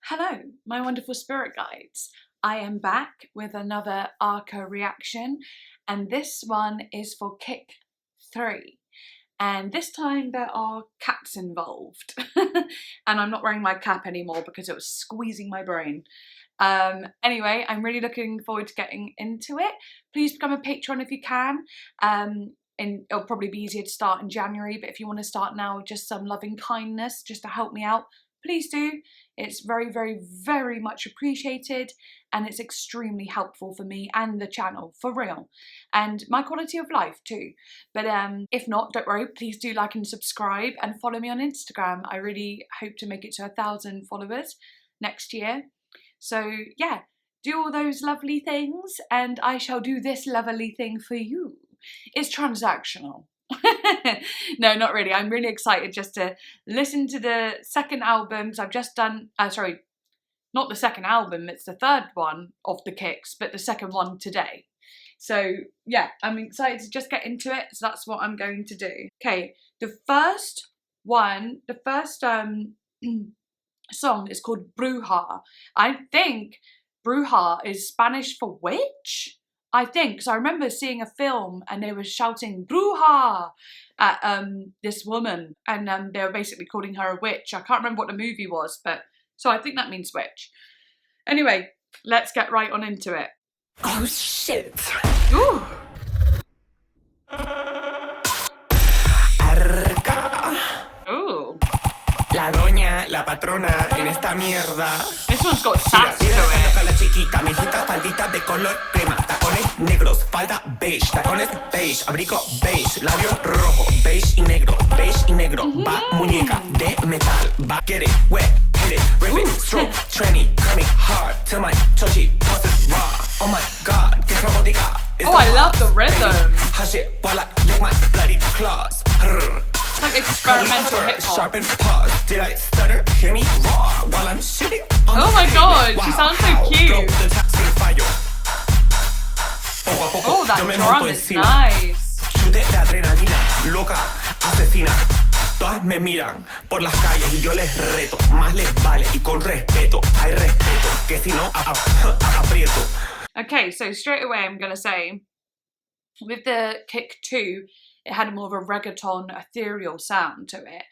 Hello, my wonderful spirit guides. I am back with another ARCA reaction, and this one is for Kick 3. And this time there are cats involved. And I'm not wearing my cap anymore because it was squeezing my brain. Anyway, I'm really looking forward to getting into it. Please become a patron if you can. And it'll probably be easier to start in January, but if you want to start now with just some loving kindness just to help me out, please do. It's very, very, very much appreciated, and it's extremely helpful for me and the channel, for real, and my quality of life too. But if not, don't worry, please do like and subscribe and follow me on Instagram. I really hope to make it to 1,000 followers next year. So yeah, do all those lovely things and I shall do this lovely thing for you. It's transactional. No, not really. I'm really excited just to listen to the second album. I've just done, sorry, not the second album, it's the third one of the Kicks, but the second one today. So yeah, I'm excited to just get into it. So that's what I'm going to do. Okay, the first one, the first song is called Bruja. I think Bruja is Spanish for witch. I think, so I remember seeing a film and they were shouting Bruja at this woman, and they were basically calling her a witch. I can't remember what the movie was, but so I think that means witch. Anyway, let's get right on into it. Oh shit. Ooh. ARCA. Ooh. La doña, la patrona en esta mierda. This one's got sass to it. La chiquita, mi chica faldita de color crema, tacones negros, falda beige, tacones beige, abrigo beige, labio rojo, beige y negro, va muñeca de metal, va get it wet, hit it, rip it, stroke, trendy, coming hard till my chochi pulses raw. Oh my god, que robótica. Oh, I love the rhythm. Hush it while I lick my bloody claws. It's like experimental hip hop. Sharpen paws. Did I stutter? Hear me raw while I'm shitting. Oh my god, she sounds so cute. Oh, that drum is nice. Chute de adrenalina, loca, asesina. Todas me miran por las calles y yo les reto. Más les vale y con respeto. Hay respeto, que si no, aprieto. Okay, so straight away I'm gonna say, with the Kick 2, it had more of a reggaeton, ethereal sound to it.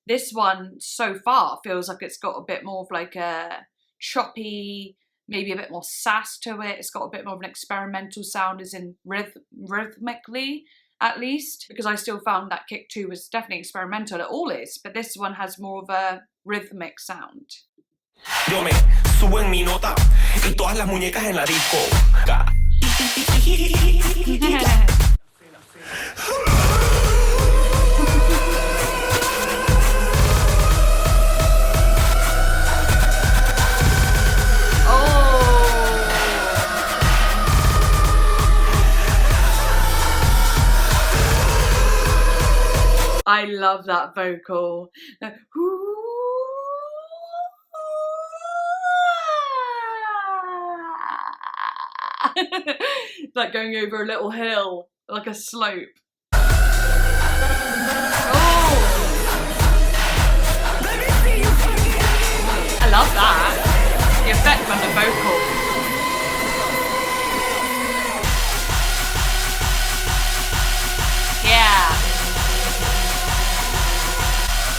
This one, so far, feels like it's got a bit more of like a choppy, maybe a bit more sass to it. It's got a bit more of an experimental sound, as in rhythmically, at least. Because I still found that Kick 2 was definitely experimental, it all is, but this one has more of a rhythmic sound. Yo me subo en mi nota y todas las muñecas en la disco. I love that vocal. Like going over a little hill, like a slope. Oh! I love that. The effect on the vocal. Yeah.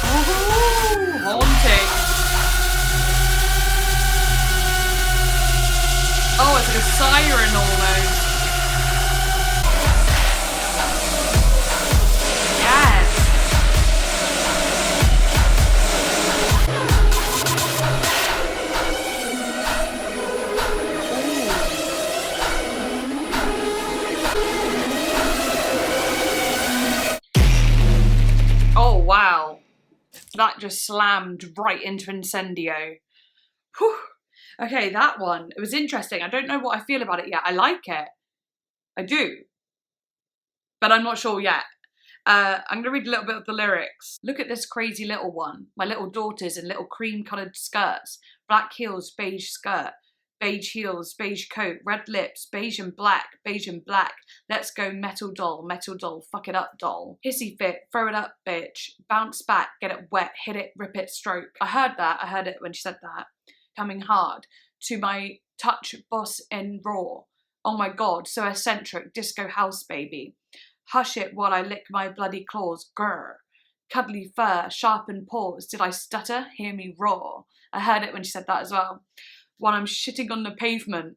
Ooh, haunting. Oh, it's like a siren almost. Yes. Oh, wow. That just slammed right into Incendio. Whew. Okay, that one, it was interesting. I don't know what I feel about it yet. I like it. I do. But I'm not sure yet. I'm going to read a little bit of the lyrics. Look at this crazy little one. My little daughters in little cream-coloured skirts. Black heels, beige skirt. Beige heels, beige coat, red lips, beige and black, let's go metal doll, fuck it up doll. Hissy fit, throw it up bitch, bounce back, get it wet, hit it, rip it, stroke. I heard it when she said that. coming hard to my touch boss in raw. Oh my god, so eccentric, disco house baby. Hush it while I lick my bloody claws, grr. Cuddly fur, sharpened paws, did I stutter? Hear me roar. I heard it when she said that as well. While I'm shitting on the pavement.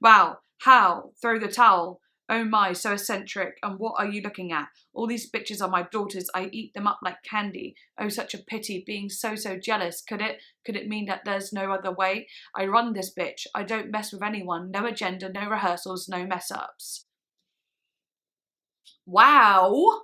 Wow, how? Throw the towel. Oh my, so eccentric, and what are you looking at? All these bitches are my daughters, I eat them up like candy. Oh, such a pity, being so jealous. Could it mean that there's no other way? I run this bitch, I don't mess with anyone, no agenda, no rehearsals, no mess ups. Wow!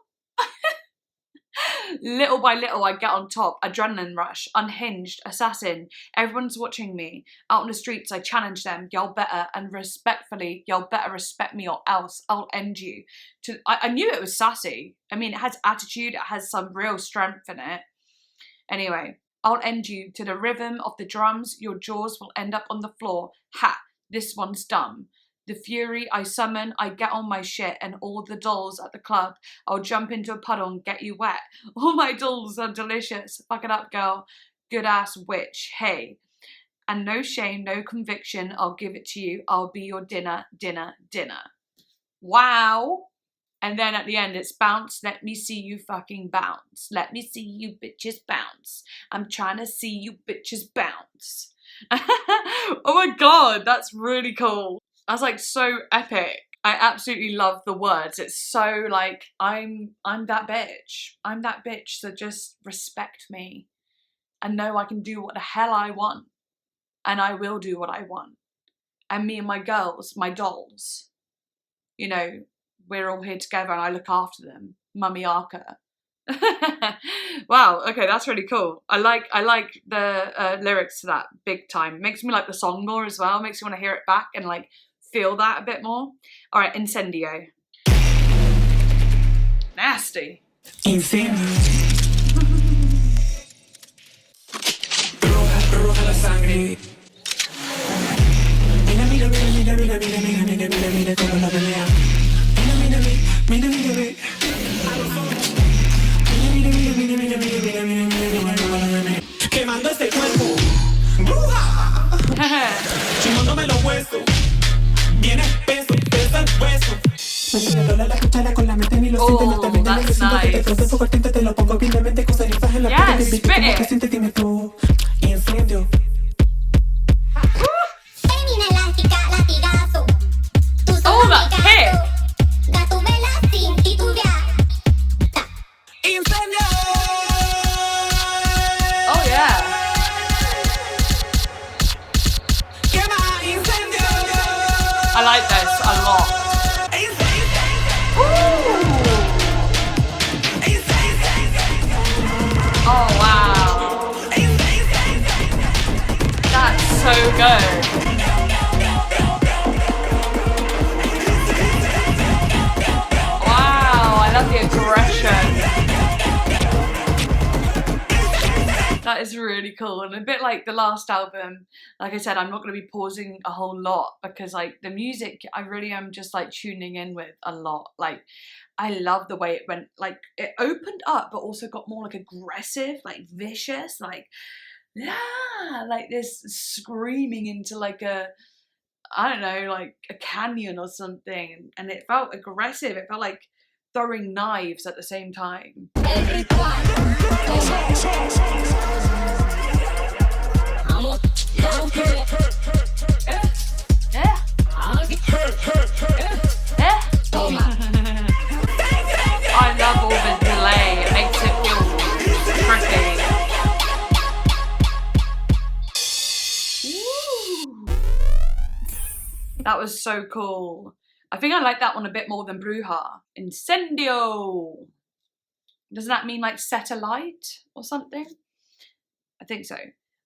Little by little I get on top, adrenaline rush, unhinged, assassin. Everyone's watching me. Out on the streets I challenge them, y'all better, and respectfully, y'all better respect me or else I'll end you. I knew it was sassy. I mean, it has attitude, it has some real strength in it. Anyway, I'll end you to the rhythm of the drums, your jaws will end up on the floor. Ha, this one's dumb. The fury I summon, I get on my shit, and all the dolls at the club, I'll jump into a puddle and get you wet. All my dolls are delicious. Fuck it up, girl. Good ass witch. Hey. And no shame, no conviction, I'll give it to you. I'll be your dinner, dinner, dinner. Wow. And then at the end it's bounce, let me see you fucking bounce. Let me see you bitches bounce. I'm trying to see you bitches bounce. Oh my god, that's really cool. That's like so epic. I absolutely love the words. It's so like, I'm that bitch. I'm that bitch, so just respect me and know I can do what the hell I want. And I will do what I want. And me and my girls, my dolls, you know, we're all here together and I look after them. Mummy ARCA. Wow, okay, that's really cool. I like the lyrics to that big time. Makes me like the song more as well. Makes me want to hear it back and like feel that a bit more. All right, Incendio. Nasty. Incendio. Roja la sangre. Mira, mira, mira, mira, mira, mira, mira, mira, mira, mira cómo la pelea. Mira, mira, mira, mira, mira. Mira, mira, mira, mira, mira, mira, mira, mira. Quemando este cuerpo. Bruja. Chingándome los huesos. Viene peso, pesa el hueso. Oh, that's nice. Yes, spit it. Incendio. Oh, that hit. Oh, yeah. I like this a lot. Oh wow, that's so good. Wow, I love the aggression. That is really cool, and a bit like the last album. Like I said, I'm not going to be pausing a whole lot because like the music I really am just like tuning in with a lot. Like I love the way it went, like it opened up but also got more like aggressive, like vicious, like yeah, like this screaming into like a, I don't know, like a canyon or something, and it felt aggressive. It felt like throwing knives at the same time. I love all the delay, it makes it feel tricky. Woo. That was so cool. I think I like that one a bit more than Bruja. Incendio! Doesn't that mean like set alight or something? I think so.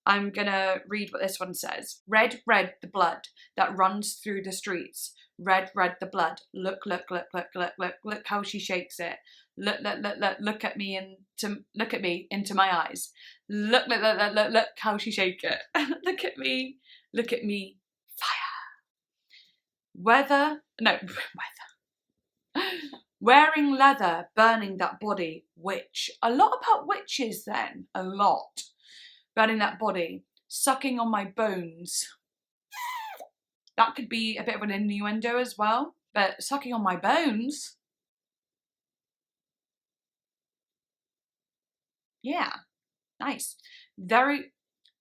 I'm gonna read what this one says. Red, red the blood that runs through the streets. Red, red the blood. Look, look, look, look, look, look, look how she shakes it. Look, look, look, look, look at me into my eyes. Look, look, look, look, look, look how she shake it. Look at me, fire. Weather. Wearing leather, burning that body, witch. A lot about witches then, a lot. Burning that body, sucking on my bones. That could be a bit of an innuendo as well, but sucking on my bones? Yeah, nice. Very,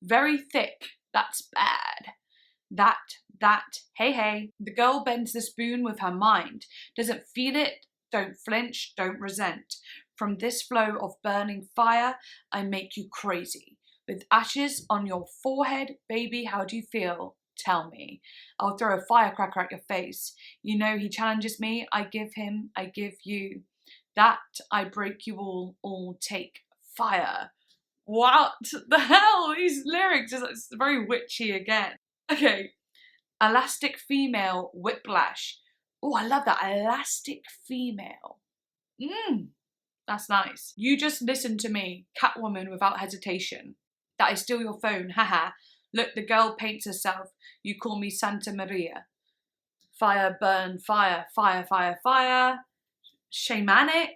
very thick. That's bad. That, hey. The girl bends the spoon with her mind. Doesn't feel it, don't flinch, don't resent. From this flow of burning fire, I make you crazy. With ashes on your forehead, baby, how do you feel? Tell me. I'll throw a firecracker at your face. You know he challenges me, I give him, I give you. That I break you all take fire. What the hell? These lyrics, it's very witchy again. Okay. Elastic female whiplash. Oh, I love that. Elastic female. That's nice. You just listen to me, Catwoman without hesitation. That is still your phone, haha. Look, the girl paints herself. You call me Santa Maria. Fire, burn, fire, fire, fire, fire. Shamanic.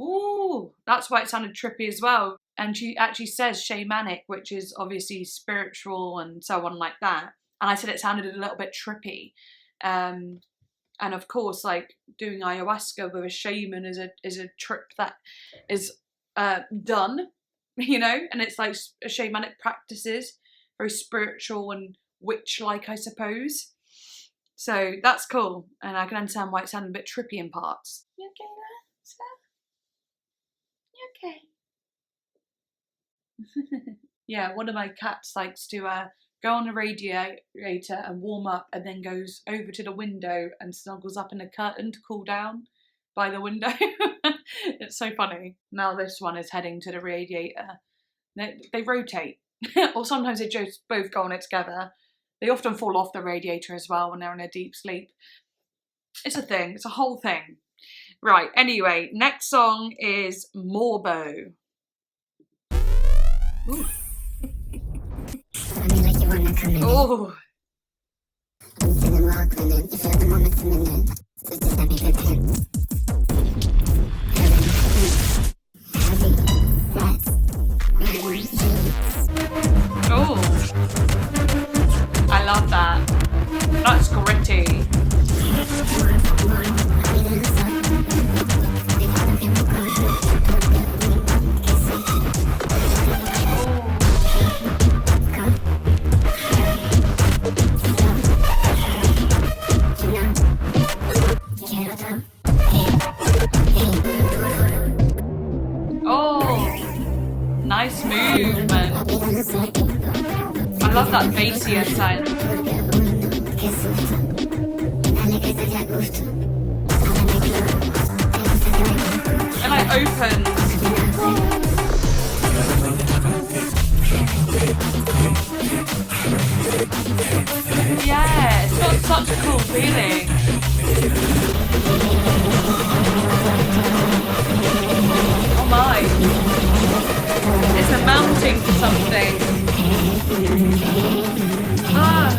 Ooh, that's why it sounded trippy as well. And she actually says shamanic, which is obviously spiritual and so on like that. And I said it sounded a little bit trippy. And of course, like doing ayahuasca with a shaman is a trip that is done, you know, and it's like a shamanic practices, very spiritual and witch-like, I suppose. So that's cool, and I can understand why it sounded a bit trippy in parts. You okay there, sir? You okay? Yeah, one of my cats likes to go on the radiator and warm up, and then goes over to the window and snuggles up in a curtain to cool down by the window. It's so funny. Now this one is heading to the radiator. They rotate, or sometimes they just both go on it together. They often fall off the radiator as well when they're in a deep sleep. It's a thing. It's a whole thing. Right, anyway, next song is Morbo. Ooh. Oh. Oh. I love that. That's gritty. Nice movement. I love that bassy inside. It like opens. Yeah, it's got such a cool feeling. Oh my. It's amounting to something. Ah.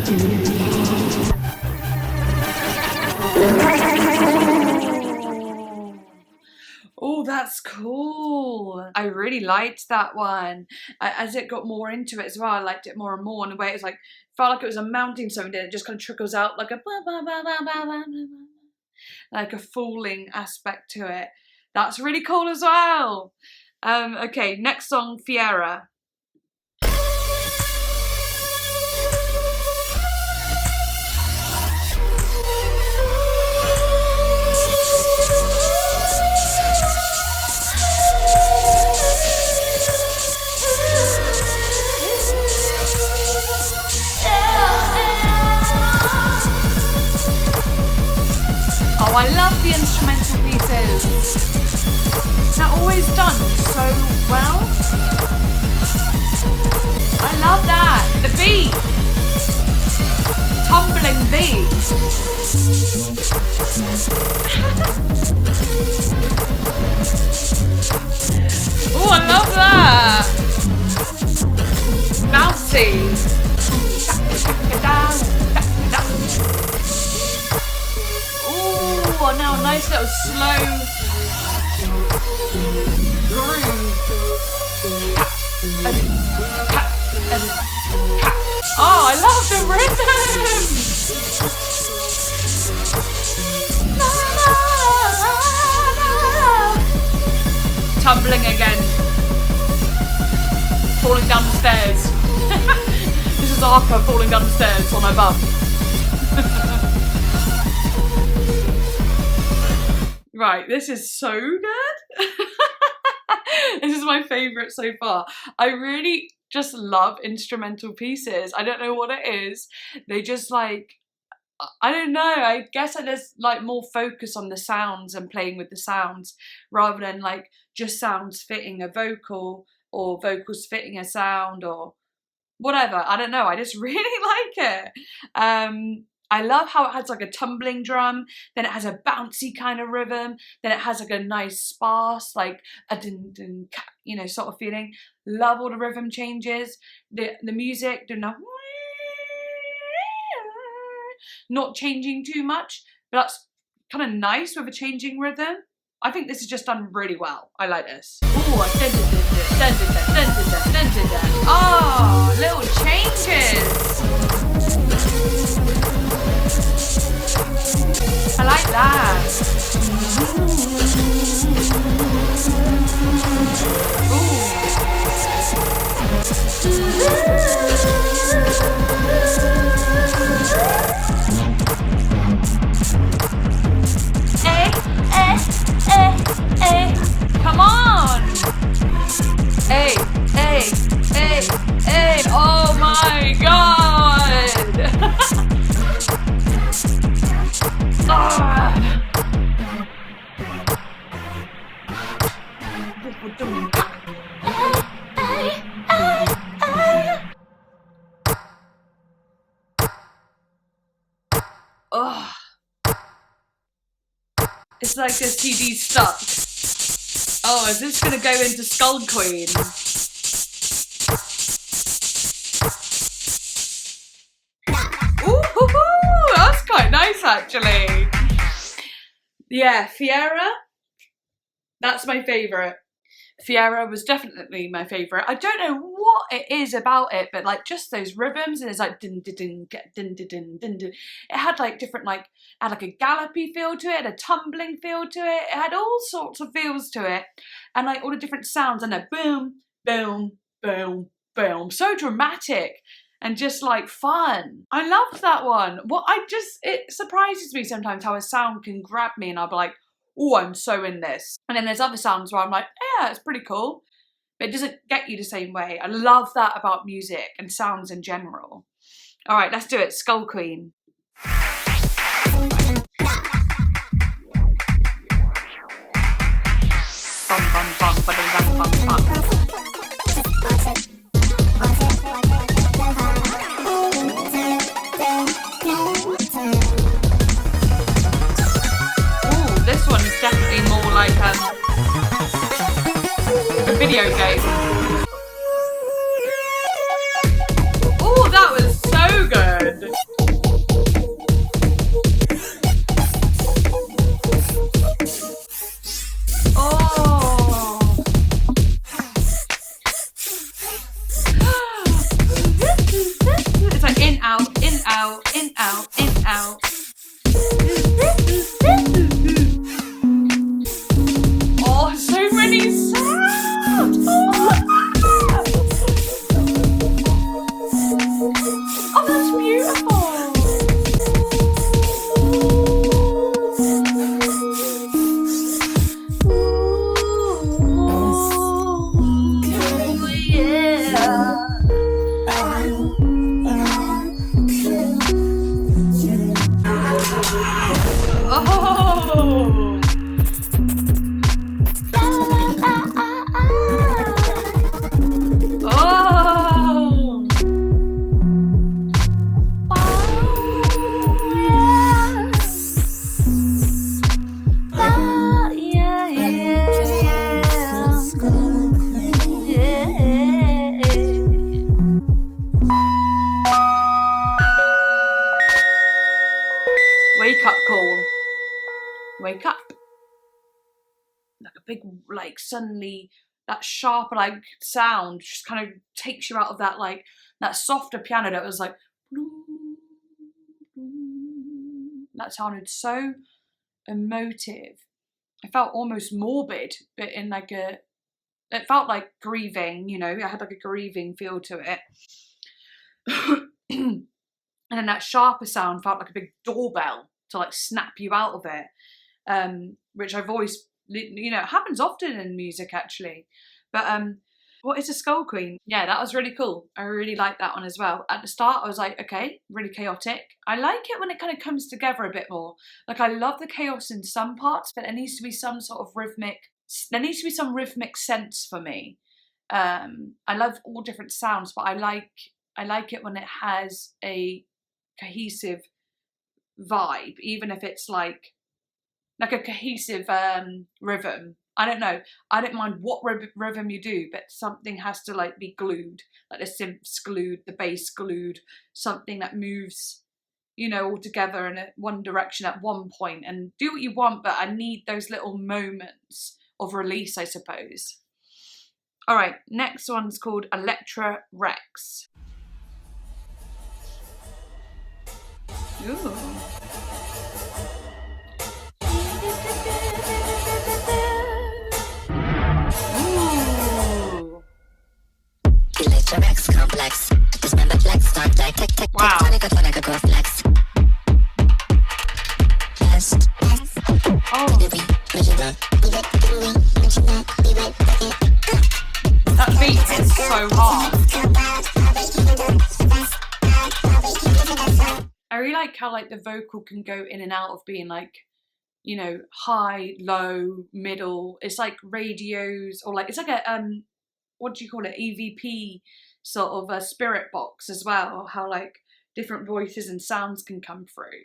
Oh, that's cool. I really liked that one. As it got more into it as well, I liked it more and more in a way. It was like, felt like it was amounting to something, then it just kind of trickles out like a like a falling aspect to it. That's really cool as well. Okay, next song, Fiera. Oh, I love the instrumental pieces. They're always done so well. I love that. The beat. Tumbling beat. Oh, I love that. Bouncy. Oh, now a nice little slow groove. Oh, I love the rhythm! Tumbling again. Falling down the stairs. This is ARCA falling down the stairs on my bum. Right, this is so good. This is my favourite so far. I really just love instrumental pieces. I don't know what it is. They just like, I don't know, I guess there's like more focus on the sounds and playing with the sounds rather than like just sounds fitting a vocal or vocals fitting a sound or whatever. I don't know, I just really like it. I love how it has like a tumbling drum, then it has a bouncy kind of rhythm, then it has like a nice sparse, like a dun dun, you know, sort of feeling. Love all the rhythm changes, the music, not changing too much, but that's kind of nice with a changing rhythm. I think this is just done really well. I like this. Ooh, oh, little changes. I like that. Come on! Hey, hey, hey, hey! Oh my god! Oh. It's like this CD's stuck. Oh, is this gonna go into Skullqueen? Ooh, that's quite nice actually. Yeah, Fiera. That's my favourite. Fiera was definitely my favourite. I don't know what it is about it, but like just those rhythms, and it's like din din din din din din din din. It had like different like had like a gallopy feel to it, a tumbling feel to it. It had all sorts of feels to it, and like all the different sounds and a boom, boom, boom, boom. So dramatic and just like fun. I loved that one. It surprises me sometimes how a sound can grab me, and I'll be like, oh, I'm so in this. And then there's other sounds where I'm like, yeah, it's pretty cool. But it doesn't get you the same way. I love that about music and sounds in general. All right, let's do it. Skullqueen. Bum, bum, bum, ba-dum, bum, bum, bum. This one is definitely more like a video game. Oh, that was so good. Oh. It's like in, out, in, out, in, out, in, out. Oh, so many sounds! Oh, that's beautiful! Ooh, yeah! Oh! Wake up call. Wake up. Like a big, like, suddenly that sharper like sound just kind of takes you out of that like that softer piano that was like that sounded so emotive. It felt almost morbid, but in like a, it felt like grieving, you know, it had like a grieving feel to it. And then that sharper sound felt like a big doorbell to like snap you out of it, which I've always, you know, it happens often in music actually. But what is a Skullqueen? Yeah, that was really cool. I really liked that one as well. At the start I was like, okay, really chaotic. I like it when it kind of comes together a bit more. Like I love the chaos in some parts, but there needs to be some sort of rhythmic, there needs to be some rhythmic sense for me. I love all different sounds, but I like it when it has a cohesive vibe, even if it's like a cohesive rhythm. I don't know. I don't mind what rhythm you do, but something has to like be glued, like the synths glued, the bass glued, something that moves, you know, all together in one direction at one point. And do what you want, but I need those little moments of release, I suppose. All right, next one's called Electra Rex. Ooh. Electra Rex complex. Dismember flex, start Wow. tonic growth flex. Oh. That beat is so hard. I really like how like the vocal can go in and out of being like, you know, high, low, middle. It's like radios, or like it's like a what do you call it, EVP sort of a spirit box as well, how like different voices and sounds can come through.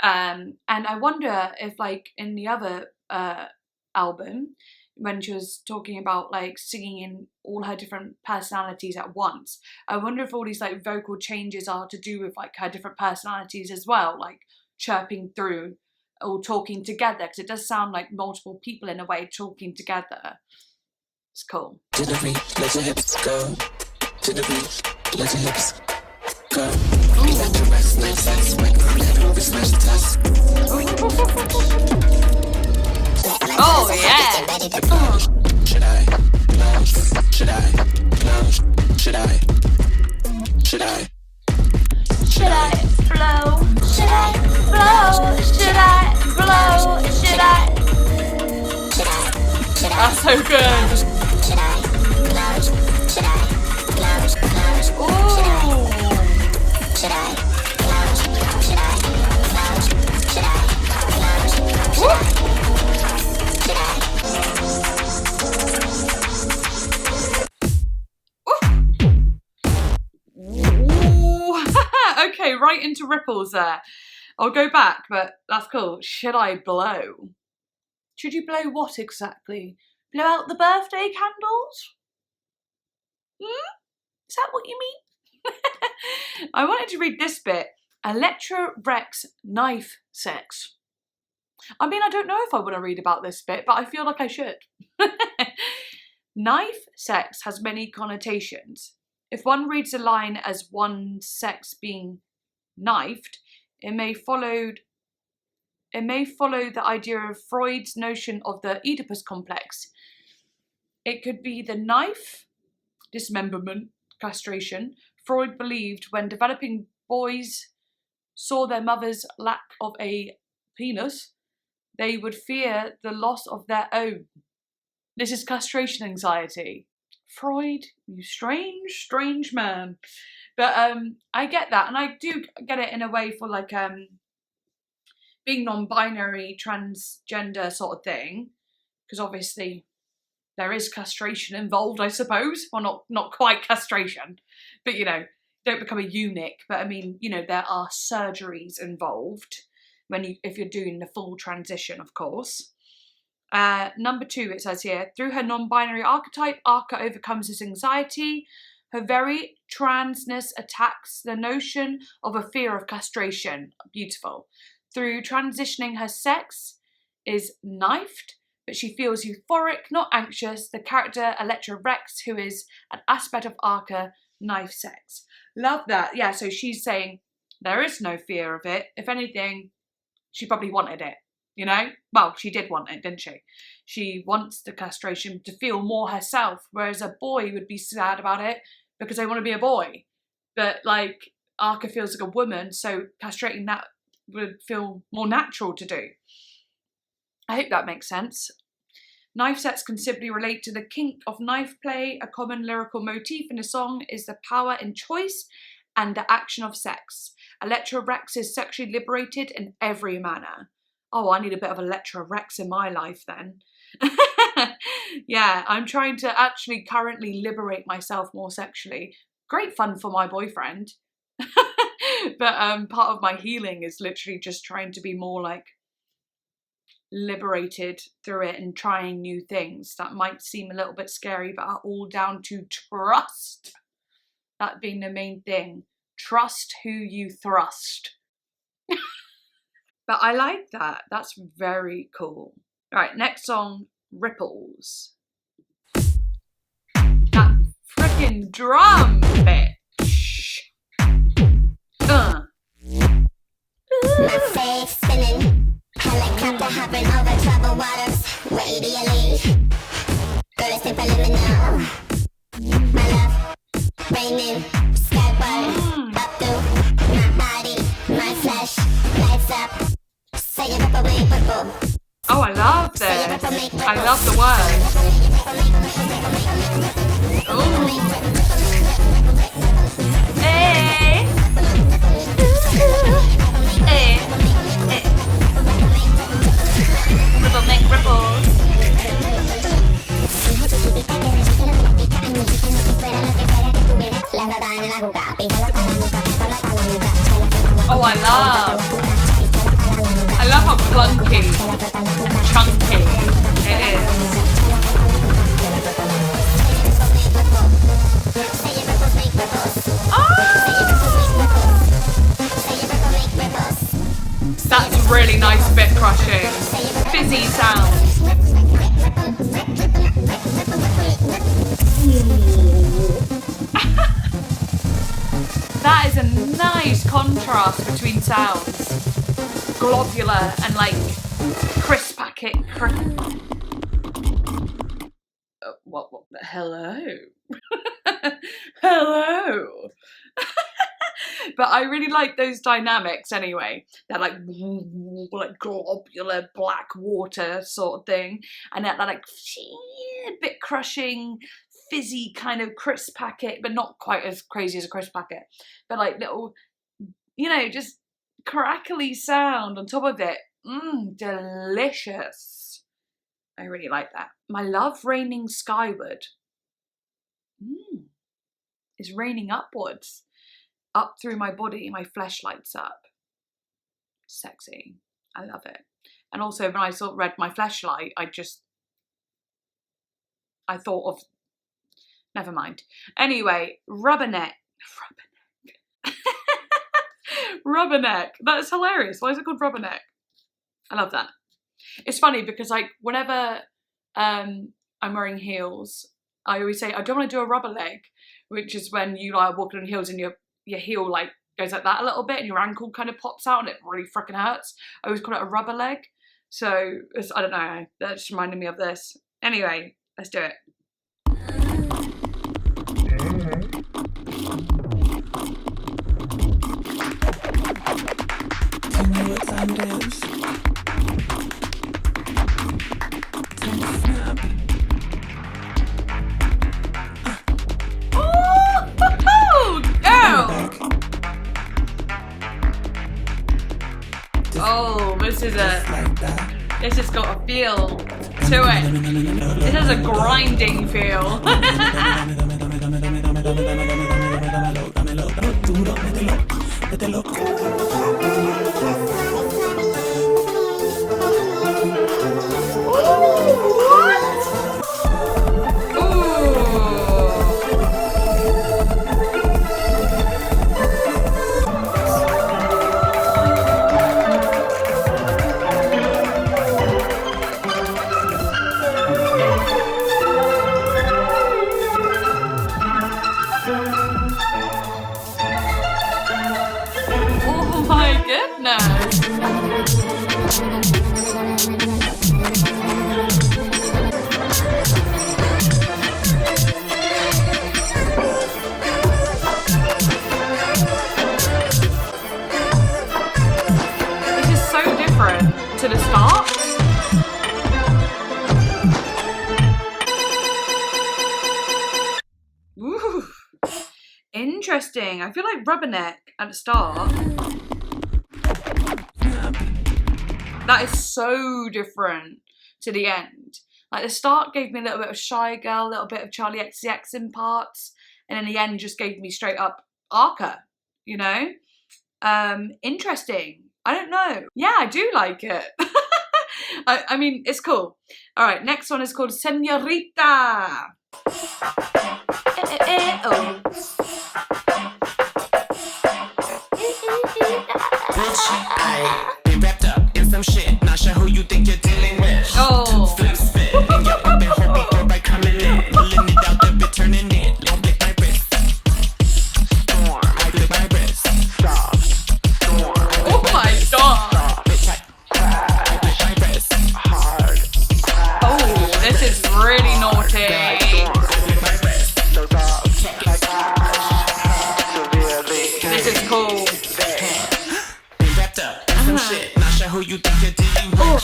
And I wonder if like in the other album, when she was talking about like singing in all her different personalities at once, I wonder if all these like vocal changes are to do with like her different personalities as well, like chirping through or talking together, because it does sound like multiple people in a way talking together. It's cool. To the beat, let your hips go. To the beat, let your hips go. Electra Rex, nice sex, wet from that over smash the test. Oh yeah. Should I blow? Should I blow? Should I? Should I? Should I blow? Should I blow? Should I blow? Should I? That's so good. Should I blow? Should I blow? Ooh. Should I blow? Should I blow? Should I blow? Okay, right into ripples there. I'll go back, but that's cool. Should I blow? Should you blow what exactly? Blow out the birthday candles? Is that what you mean? I wanted to read this bit. Electra Rex knife sex. I mean, I don't know if I want to read about this bit, but I feel like I should. Knife sex has many connotations. If one reads a line as one sex being knifed, it may follow the idea of Freud's notion of the Oedipus complex. It could be the knife, dismemberment, castration. Freud believed when developing boys saw their mother's lack of a penis, they would fear the loss of their own. This is castration anxiety. Freud, you strange, strange man. But I get that, and I do get it in a way for like being non-binary, transgender sort of thing, because obviously there is castration involved, I suppose. Well, not quite castration, but you know, don't become a eunuch. But I mean, you know, there are surgeries involved if you're doing the full transition, of course. Number 2, it says here, through her non-binary archetype, ARCA overcomes this anxiety. Her very transness attacks the notion of a fear of castration. Beautiful. Through transitioning, her sex is knifed. but she feels euphoric, not anxious. The character Electra Rex, who is an aspect of ARCA, knife sex. Love that. Yeah, so she's saying there is no fear of it. If anything, she probably wanted it, you know? Well, she did want it, didn't she? She wants the castration to feel more herself, whereas a boy would be sad about it because they want to be a boy. But like, ARCA feels like a woman, so castrating that would feel more natural to do. I hope that makes sense. Knife sets can simply relate to the kink of knife play. A common lyrical motif in the song is the power in choice and the action of sex. Electra Rex is sexually liberated in every manner. Oh, I need a bit of Electra Rex in my life then. Yeah, I'm trying to actually currently liberate myself more sexually. Great fun for my boyfriend. But part of my healing is literally just trying to be more like liberated through it and trying new things that might seem a little bit scary, but are all down to trust. That being the main thing. Trust who you thrust. But I like that. That's very cool. Right, next song, Ripples. That freaking drum bitch. My face spinning, helicopter hovering over troubled waters. Radially, girl, it's subliminal. My love, raining, skyward, up through my body, my flesh, lights up. Say it up away, purple. Oh, I love this. I love the words. Ooh. Hey. Hey. Hey. Ripple make ripples. Oh, I love how clunky and chunky it is. That's really nice bit crushing. Fizzy sound. That is a nice contrast between sounds. Globular and like crisp packet. What the hello? Hello. But I really like those dynamics anyway. They're like globular black water sort of thing, and that like bit crushing, fizzy kind of crisp packet, but not quite as crazy as a crisp packet. But like little, you know, just crackly sound on top of it. Delicious. I really like that. My love raining skyward. It's raining upwards. Up through my body, my flesh lights up. Sexy. I love it. And also when I read my fleshlight, I thought of, never mind. Anyway, Rubberneck. Rubberneck. That's hilarious. Why is it called Rubberneck? I love that. It's funny because like whenever I'm wearing heels, I always say I don't want to do a rubber leg, which is when you like walking on heels and your heel like goes like that a little bit and your ankle kind of pops out and it really freaking hurts. I always call it a rubber leg. So I don't know. That just reminded me of this. Anyway, let's do it. You know what time it is. Time to snap. Oh, girl! Oh, this has got a feel to it. It has a grinding feel. my goodness. This is so different to the start. Ooh. Interesting. I feel like Rubberneck at the start. That is so different to the end. Like the start gave me a little bit of Shy Girl, a little bit of Charlie XCX in parts, and then the end just gave me straight up ARCA, you know? Interesting. I don't know. Yeah, I do like it. I mean, it's cool. All right, next one is called Señorita. Oh. Been wrapped up in some shit, not sure who you think you're dealing with. Oh. Flip spit, and you're up and hoping for by coming in. Pulling it out, then returning it. I'll lick my wrist. Storm, I lick my wrist. Stop. Storm. Oh my god. Bitch, I lick my wrist. Hard. Oh, this is really naughty. This is cool. Been wrapped up in some shit, not sure who you think you're dealing with.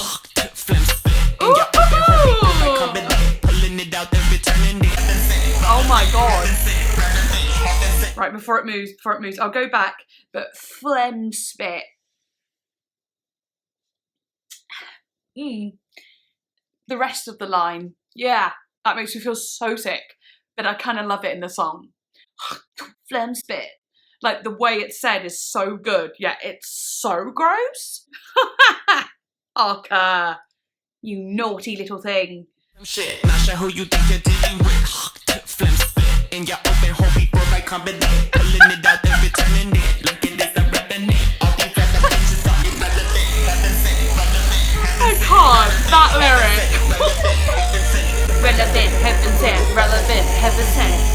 Flip spit, and you're up and hoping for by coming in. Pulling it out, then returning it. Oh my god. Right, before it moves, I'll go back, but phlegm spit. The rest of the line, yeah, that makes me feel so sick, but I kind of love it in the song. Phlegm spit. Like the way it's said is so good, yet it's so gross. ARCA, you naughty little thing. Shit, not sure who you think you're dealing with. Flip spit, and you're open hoping for by coming in. Pulling it out, then returning it. Look at this, I'm Rubberneck. All these other bitches talking I can't, that lyric. Relevant, heaven sent, relevant, heaven sent.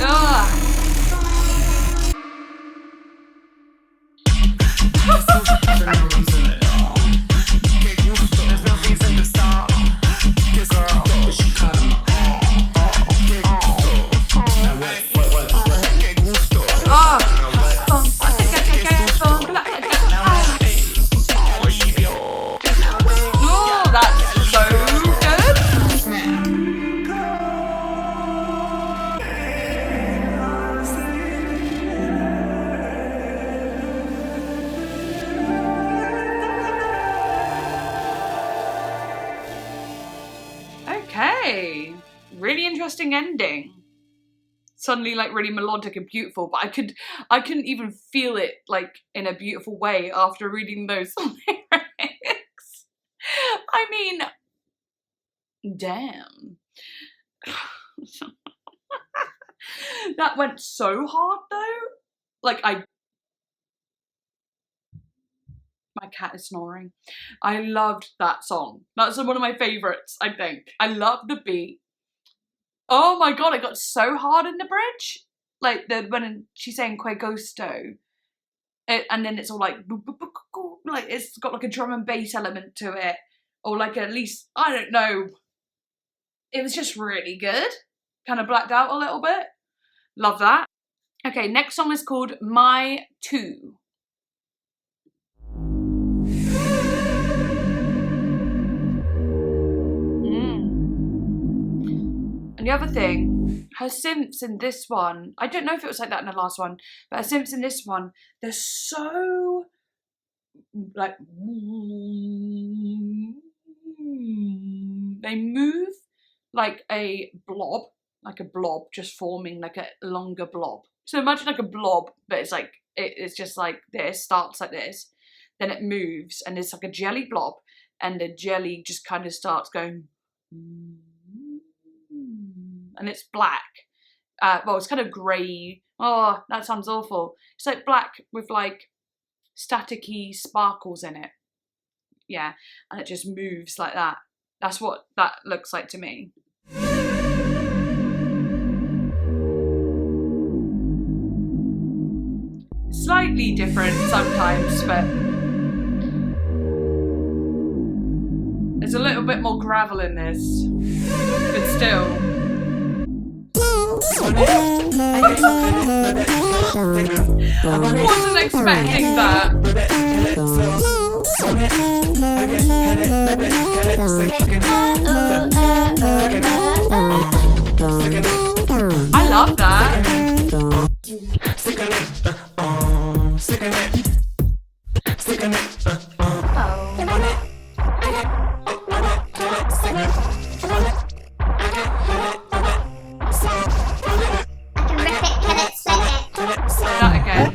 Ugh. Okay, really interesting ending. Suddenly like really melodic and beautiful, but I couldn't even feel it like in a beautiful way after reading those lyrics. I mean, damn. That went so hard though. Like my cat is snoring. I loved that song. That's one of my favorites, I think. I love the beat. Oh my god, it got so hard in the bridge. Like when she's saying Que Gusto. And then it's all like it's got like a drum and bass element to it. Or like at least, I don't know. It was just really good. Kind of blacked out a little bit. Love that. Okay, next song is called My Two. And the other thing, her synths in this one, I don't know if it was like that in the last one, but her synths in this one, they're so like, they move like a blob just forming like a longer blob. So imagine like a blob, but it's like, it's just like this, starts like this, then it moves and it's like a jelly blob, and the jelly just kind of starts going, and it's black. Well, it's kind of grey. Oh, that sounds awful. It's like black with like staticky sparkles in it. Yeah, and it just moves like that. That's what that looks like to me. slightly different sometimes, but there's a little bit more gravel in this, but still. Wasn't expecting that. I love that. That again.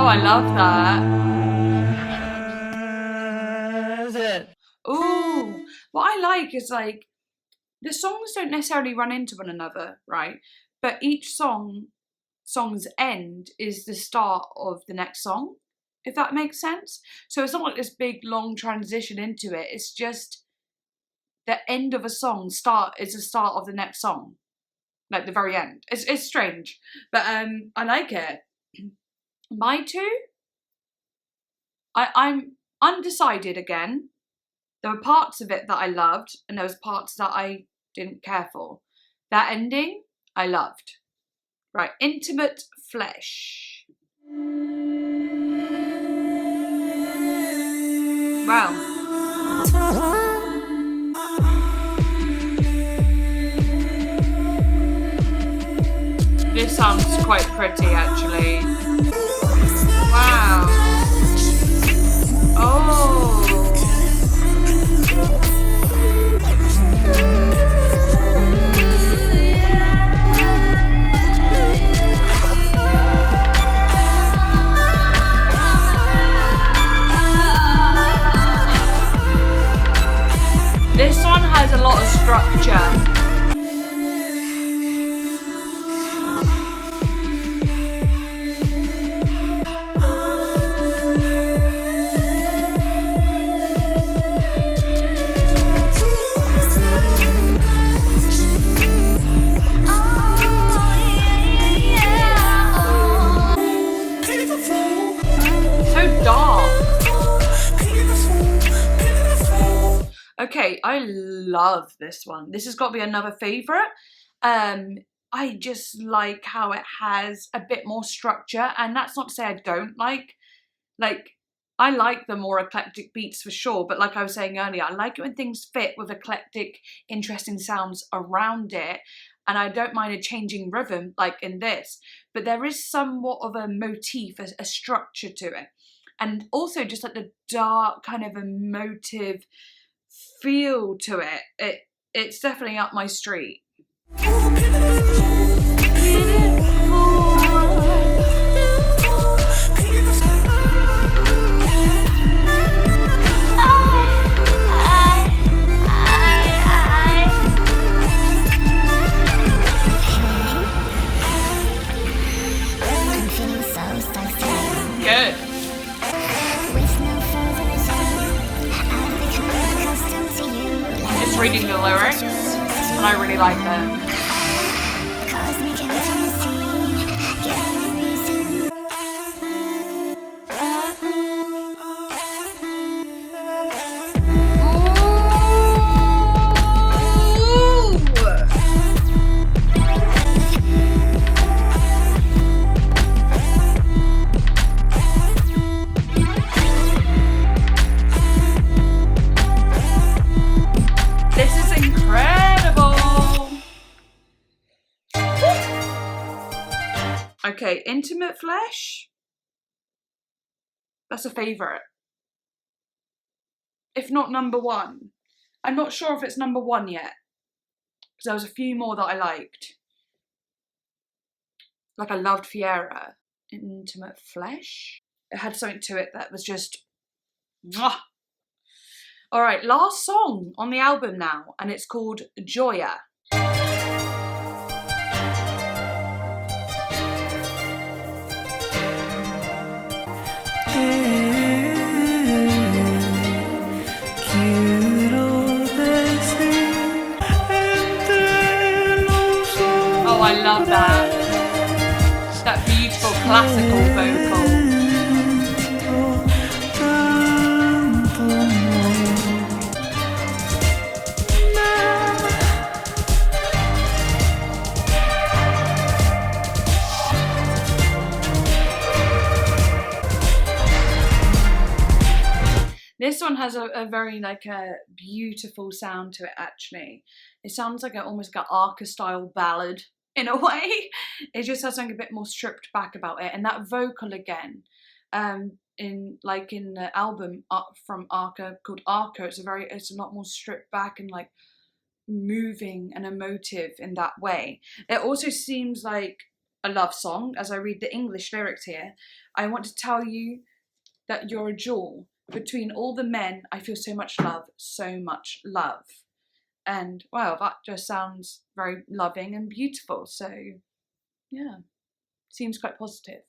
I love that. Ooh, what I like is like the songs don't necessarily run into one another, right? But each song's end is the start of the next song, if that makes sense. So it's not like this big long transition into it. It's just the end of a song is the start of the next song, like the very end. It's strange, but I like it. My two, I'm undecided again. There were parts of it that I loved, and there was parts that I didn't care for. That ending, I loved. Right, Intimate Flesh. Wow. This sounds quite pretty, actually. Wow. Oh. This one has a lot of structure. Okay, I love this one. This has got to be another favourite. I just like how it has a bit more structure, and that's not to say I don't like I like the more eclectic beats for sure, but like I was saying earlier, I like it when things fit with eclectic, interesting sounds around it, and I don't mind a changing rhythm like in this, but there is somewhat of a motif, a structure to it, and also just like the dark kind of emotive feel to it. It's definitely up my street. Good. Just reading the lyrics, and I really like them. Okay, Intimate Flesh. That's a favourite. If not number one. I'm not sure if it's number one yet. Because there was a few more that I liked. Like I loved Fiera. Intimate Flesh. It had something to it that was just... mwah. Alright, last song on the album now. And it's called Joya. Oh, I love that. That beautiful classical vocal. This one has a very like a beautiful sound to it actually. It sounds like almost like an ARCA style ballad in a way. It just has something a bit more stripped back about it. And that vocal again, in the album from ARCA called ARCA, it's a lot more stripped back and like moving and emotive in that way. It also seems like a love song as I read the English lyrics here. I want to tell you that you're a jewel. Between all the men, I feel so much love, so much love. And wow, that just sounds very loving and beautiful. So yeah, seems quite positive.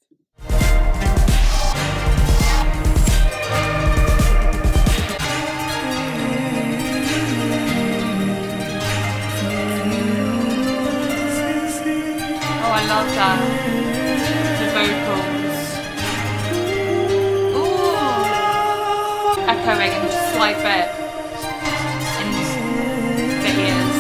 Oh, I love that. The vocals. Echoing and just slight bit in the ears.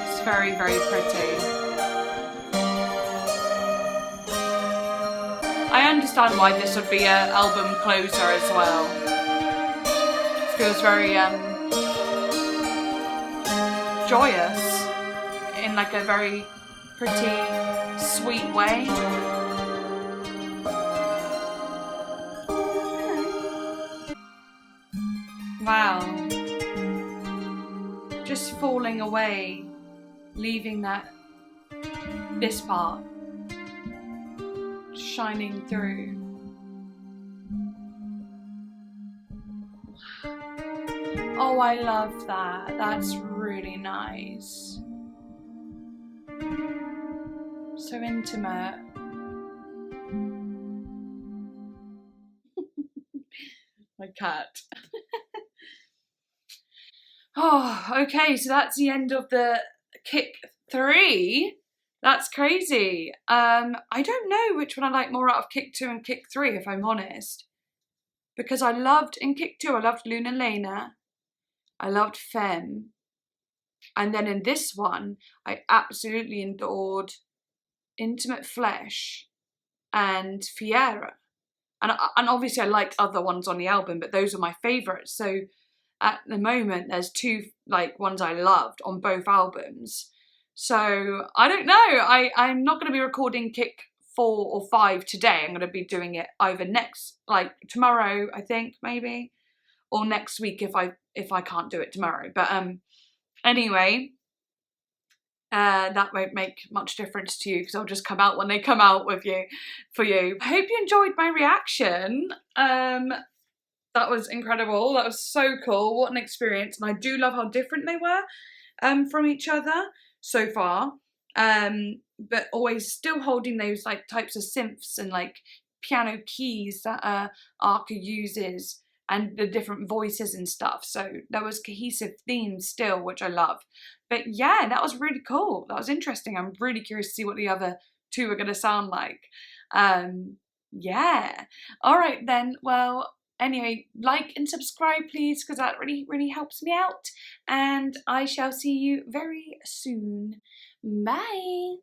It's very, very pretty. I understand why this would be an album closer as well. It feels very joyous in like a very pretty, sweet way. Wow. Just falling away, leaving this part shining through. Oh, I love that. That's really nice. So intimate. My cat. Oh, okay, so that's the end of the Kick 3. That's crazy. I don't know which one I like more out of Kick 2 and Kick 3, if I'm honest. Because I loved, in Kick 2, I loved Luna Lena. I loved Femme. And then in this one, I absolutely adored Intimate Flesh and Fiera. And obviously I liked other ones on the album, but those are my favourites. So at the moment, there's two like ones I loved on both albums. So I don't know. I'm not going to be recording Kick 4 or 5 today. I'm going to be doing it either tomorrow, I think, maybe. Or next week if I can't do it tomorrow. But anyway, that won't make much difference to you because I'll just come out when they come out for you. I hope you enjoyed my reaction. That was incredible. That was so cool. What an experience. And I do love how different they were from each other so far. But always still holding those like types of synths and like piano keys that ARCA uses. And the different voices and stuff. So there was cohesive themes still, which I love. But yeah, that was really cool. That was interesting. I'm really curious to see what the other two are going to sound like. Yeah. All right then. Well, anyway, like and subscribe, please, because that really, really helps me out. And I shall see you very soon. Bye.